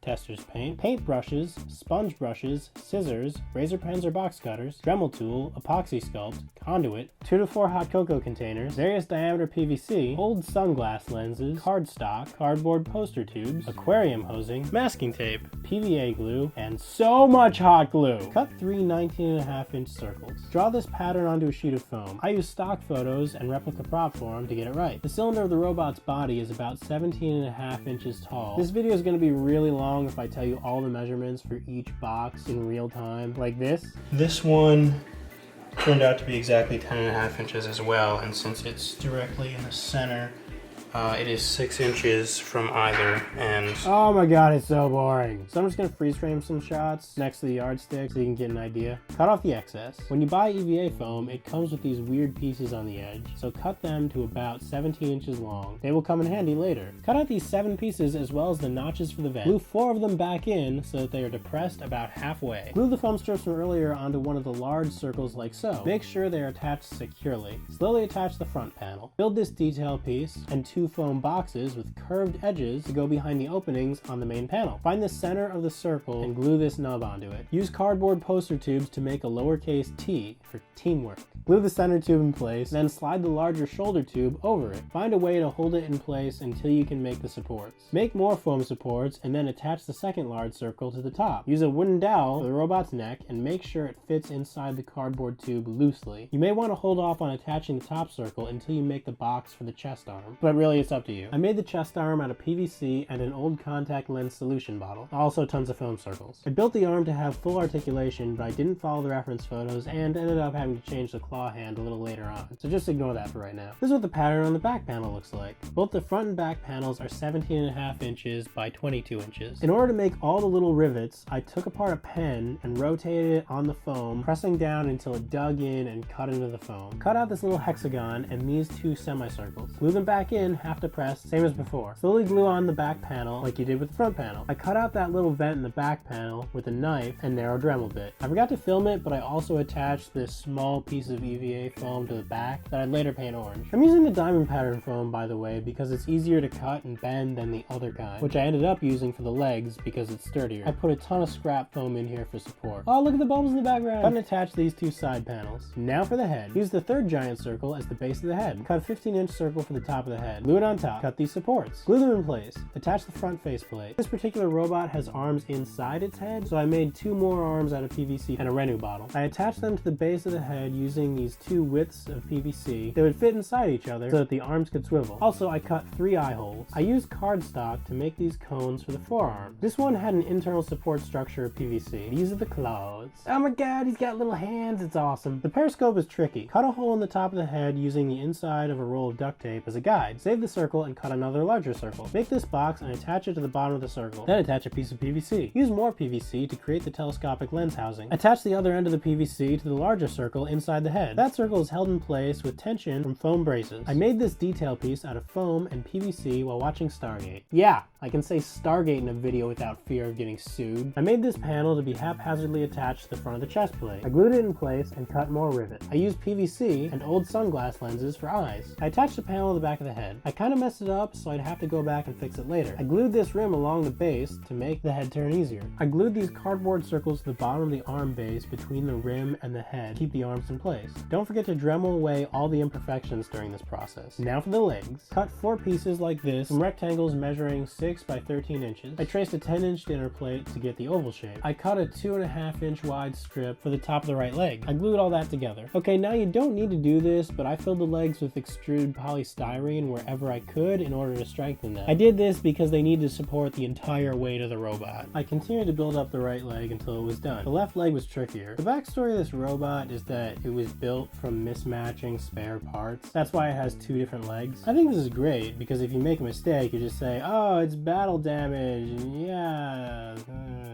tester's paint, paint brushes, sponge brushes, scissors, razor pens or box cutters, Dremel tool, epoxy sculpt, conduit, 2 to 4 hot cocoa containers, various diameter PVC, old sunglass lenses, cardstock, cardboard poster tubes, aquarium hosing, masking tape, PVA glue, and so much hot glue. Cut 3 19.5-inch circles. Draw this pattern onto a sheet of foam. I use stock photos and replica prop form to get it right. The cylinder of the robot's body is about 17.5 inches tall. This video is going to be really long if I tell you all the measurements for each box in real time, like this. This one turned out to be exactly 10.5 inches as well, and since it's directly in the center, it is 6 inches from either end. Oh my god, it's so boring. So I'm just gonna freeze frame some shots next to the yardstick so you can get an idea. Cut off the excess. When you buy EVA foam, it comes with these weird pieces on the edge, so cut them to about 17 inches long. They will come in handy later. Cut out these 7 pieces as well as the notches for the vent. Glue 4 of them back in so that they are depressed about halfway. Glue the foam strips from earlier onto one of the large circles like so. Make sure they are attached securely. Slowly attach the front panel. Build this detail piece and 2 foam boxes with curved edges to go behind the openings on the main panel. Find the center of the circle and glue this nub onto it. Use cardboard poster tubes to make a lowercase t for teamwork. Glue the center tube in place, then slide the larger shoulder tube over it. Find a way to hold it in place until you can make the supports. Make more foam supports and then attach the second large circle to the top. Use a wooden dowel for the robot's neck and make sure it fits inside the cardboard tube loosely. You may want to hold off on attaching the top circle until you make the box for the chest arm, but really it's up to you. I made the chest arm out of PVC and an old contact lens solution bottle. Also tons of foam circles. I built the arm to have full articulation, but I didn't follow the reference photos and ended up having to change the claw hand a little later on. So just ignore that for right now. This is what the pattern on the back panel looks like. Both the front and back panels are 17.5 inches by 22 inches. In order to make all the little rivets, I took apart a pen and rotated it on the foam, pressing down until it dug in and cut into the foam. Cut out this little hexagon and these 2 semicircles. Glue them back in, half to press, same as before. Slowly glue on the back panel like you did with the front panel. I cut out that little vent in the back panel with a knife and narrow Dremel bit. I forgot to film it, but I also attached this small piece of EVA foam to the back that I'd later paint orange. I'm using the diamond pattern foam, by the way, because it's easier to cut and bend than the other kind, which I ended up using for the legs because it's sturdier. I put a ton of scrap foam in here for support. Oh, look at the bubbles in the background! Cut and attach these 2 side panels. Now for the head. Use the third giant circle as the base of the head. Cut a 15-inch circle for the top of the head. Glue it on top. Cut these supports. Glue them in place. Attach the front faceplate. This particular robot has arms inside its head, so I made 2 more arms out of PVC and a Renew bottle. I attached them to the base of the head using these 2 widths of PVC that would fit inside each other so that the arms could swivel. Also, I cut 3 eye holes. I used cardstock to make these cones for the forearm. This one had an internal support structure of PVC. These are the claws. Oh my god, he's got little hands. It's awesome. The periscope is tricky. Cut a hole in the top of the head using the inside of a roll of duct tape as a guide. Save the circle and cut another larger circle. Make this box and attach it to the bottom of the circle. Then attach a piece of PVC. Use more PVC to create the telescopic lens housing. Attach the other end of the PVC to the larger circle inside the head. That circle is held in place with tension from foam braces. I made this detail piece out of foam and PVC while watching Stargate. Yeah, I can say Stargate in a video without fear of getting sued. I made this panel to be haphazardly attached to the front of the chest plate. I glued it in place and cut more rivets. I used PVC and old sunglass lenses for eyes. I attached the panel to the back of the head. I kind of messed it up, so I'd have to go back and fix it later. I glued this rim along the base to make the head turn easier. I glued these cardboard circles to the bottom of the arm base between the rim and the head to keep the arms in place. Don't forget to Dremel away all the imperfections during this process. Now for the legs. Cut 4 pieces like this, some rectangles measuring 6 by 13 inches. I traced a 10-inch dinner plate to get the oval shape. I cut a 2.5-inch wide strip for the top of the right leg. I glued all that together. Okay, now you don't need to do this, but I filled the legs with extruded polystyrene wherever I could in order to strengthen them. I did this because they need to support the entire weight of the robot. I continued to build up the right leg until it was done. The left leg was trickier. The backstory of this robot is that it was built from mismatching spare parts. That's why it has 2 different legs. I think this is great because if you make a mistake, you just say, oh, it's battle damage, and yeah,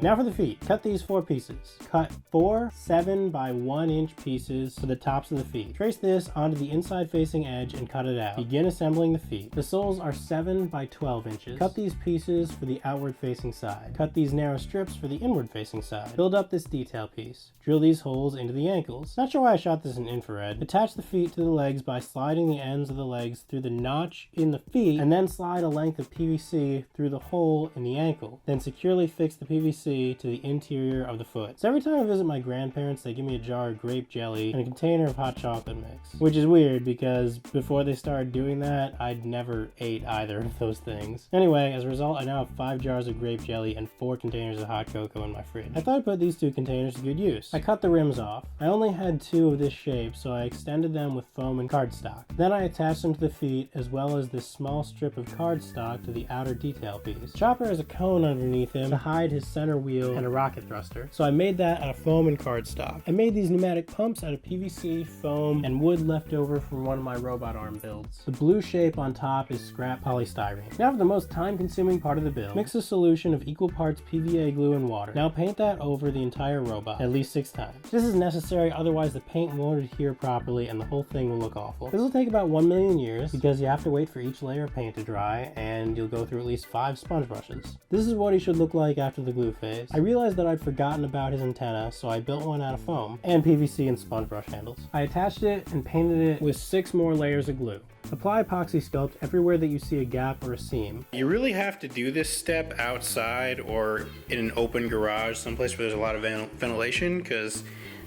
Now for the feet. Cut these 4 pieces. Cut 4 7 by 1 inch pieces for the tops of the feet. Trace this onto the inside facing edge and cut it out. Begin assembling the feet. The soles are 7 by 12 inches. Cut these pieces for the outward facing side. Cut these narrow strips for the inward facing side. Build up this detail piece. Drill these holes into the ankles. Not sure why I shot this in infrared. Attach the feet to the legs by sliding the ends of the legs through the notch in the feet, and then slide a length of PVC through the hole in the ankle. Then securely fix the PVC to the interior of the foot. So every time I visit my grandparents, they give me a jar of grape jelly and a container of hot chocolate mix. Which is weird because before they started doing that, I'd never ate either of those things. Anyway, as a result, I now have 5 jars of grape jelly and 4 containers of hot cocoa in my fridge. I thought I'd put these 2 containers to good use. I cut the rims off. I only had 2 of this shape, so I extended them with foam and cardstock. Then I attached them to the feet as well as this small strip of cardstock to the outer detail piece. Chopper has a cone underneath him to hide his center wheel and a rocket thruster, so I made that out of foam and cardstock. I made these pneumatic pumps out of PVC, foam, and wood left over from one of my robot arm builds. The blue shape on top is scrap polystyrene. Now for the most time-consuming part of the build. Mix a solution of equal parts PVA glue and water. Now paint that over the entire robot at least 6 times. This is necessary, otherwise the paint won't adhere properly and the whole thing will look awful. This will take about 1 million years because you have to wait for each layer of paint to dry, and you'll go through at least 5 sponge brushes. This is what he should look like after the glue phase. I realized that I'd forgotten about his antenna, so I built one out of foam and PVC and sponge brush handles. I attached it and painted it with 6 more layers of glue. Apply epoxy sculpt everywhere that you see a gap or a seam. You really have to do this step outside or in an open garage, someplace where there's a lot of ventilation, because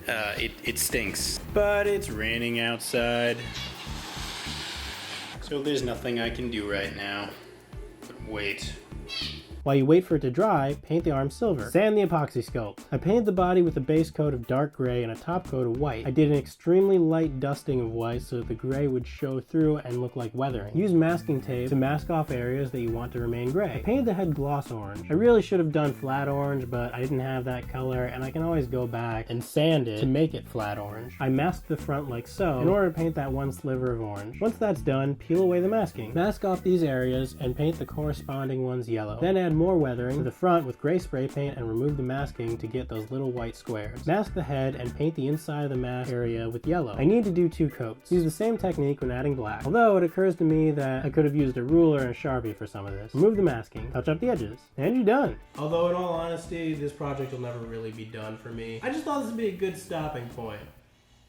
it stinks. But it's raining outside, so there's nothing I can do right now but wait. While you wait for it to dry, paint the arm silver. Sand the epoxy sculpt. I painted the body with a base coat of dark gray and a top coat of white. I did an extremely light dusting of white so that the gray would show through and look like weathering. Use masking tape to mask off areas that you want to remain gray. I painted the head gloss orange. I really should have done flat orange, but I didn't have that color, and I can always go back and sand it to make it flat orange. I masked the front like so in order to paint that one sliver of orange. Once that's done, peel away the masking. Mask off these areas and paint the corresponding ones yellow. Then add more weathering to the front with gray spray paint and remove the masking to get those little white squares. Mask the head and paint the inside of the mask area with yellow. I need to do 2 coats. Use the same technique when adding black, although it occurs to me that I could have used a ruler and a Sharpie for some of this. Remove the masking, touch up the edges, and you're done. Although in all honesty, this project will never really be done for me. I just thought this would be a good stopping point.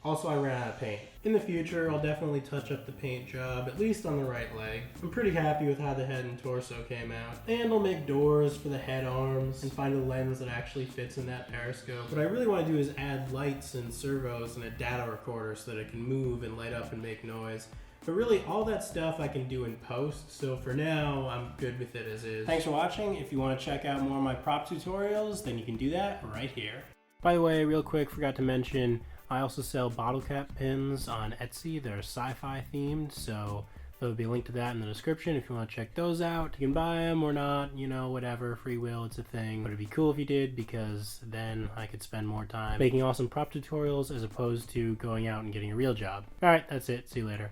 Also, I ran out of paint. In the future, I'll definitely touch up the paint job, at least on the right leg. I'm pretty happy with how the head and torso came out. And I'll make doors for the head arms and find a lens that actually fits in that periscope. What I really want to do is add lights and servos and a data recorder so that it can move and light up and make noise. But really, all that stuff I can do in post, so for now, I'm good with it as is. Thanks for watching. If you want to check out more of my prop tutorials, then you can do that right here. By the way, real quick, forgot to mention, I also sell bottle cap pins on Etsy. They're sci-fi themed, so there'll be a link to that in the description if you want to check those out. You can buy them or not, you know, whatever, free will, it's a thing. But it'd be cool if you did, because then I could spend more time making awesome prop tutorials as opposed to going out and getting a real job. Alright, that's it. See you later.